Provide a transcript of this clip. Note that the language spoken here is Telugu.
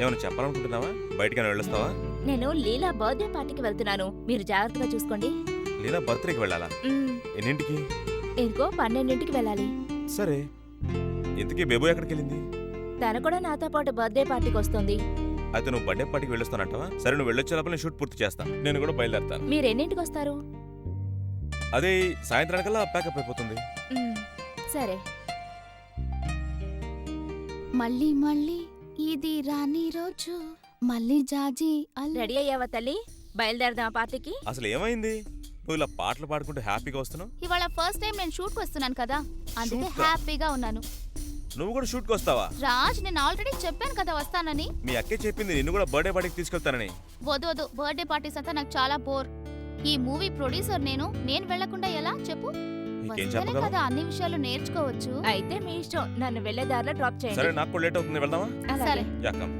ఏమైనా చెప్పాలనుకుంటున్నావా? బయటికి వెళ్ళొస్తావా? నేను లీలా బర్త్డే పార్టీకి వెళ్తున్నాను. మీరు జాగ్రత్తగా చూసుకోండి. లీలా బర్త్డేకి వెళ్ళాలా? ఎన్నింటికి? ఇంకో 12ంటికి వెళ్ళాలి. సరే. ఇంతకీ బేబు ఎక్కడికి వెళ్ళింది? తను కూడా నాతో పాటు బర్త్డే పార్టీకి వస్తుంది. అయితే నువ్వు బర్త్డే పార్టీకి వెళ్ళొస్తానంటావా? సరే, నువ్వు వెళ్ళొచ్చే లోపల నేను షూట్ పూర్తి చేస్తాను. నేను కూడా బయలుదేరుతాను. మీరు ఎన్నింటికి వస్తారు? అదే సాయంత్రానికల్లా ప్యాకప్ అయిపోతుంది. సరే. మళ్ళీ మళ్ళీ ఇది రాని రోజు మళ్ళీ జాజి రెడీ అయ్యావా తల్లి? బయలుదేరదామా పార్టీకి? అసలు ఏమైంది? నువ్వు ఇలా పాటలు పాడుకుంటూ హ్యాపీగా వస్తున్నావు. ఇవాళ ఫస్ట్ టైం నేను షూట్కి వస్తున్నాను కదా, అందుకే షూట్కా? హ్యాపీగా ఉన్నాను. నువ్వు కూడా షూట్కి వస్తావా? రాజ్, నేను ఆల్రెడీ చెప్పాను కదా వస్తానని. మీ అక్కే చెప్పింది నిన్ను కూడా బర్త్డే పార్టీకి తీసుకెళ్తానని. వద్దు, బర్త్డే పార్టీస్ అంతా నాకు చాలా బోర్. ఈ మూవీ ప్రొడ్యూసర్ నేను వెళ్లకుండా ఎలా చెప్పు? నీకేం వస్తేనే చెప్పగలవు? కదా అన్ని విషయాలు నేర్చుకోవచ్చు. అయితే మీ ఇష్టం. నన్ను వెళ్లే దారిలో డ్రాప్ సరే, చేయండి. నాకు కూడా లేట్ అవుతుంది. వెళ్దామా? అలాగే. సరే. Yeah, come.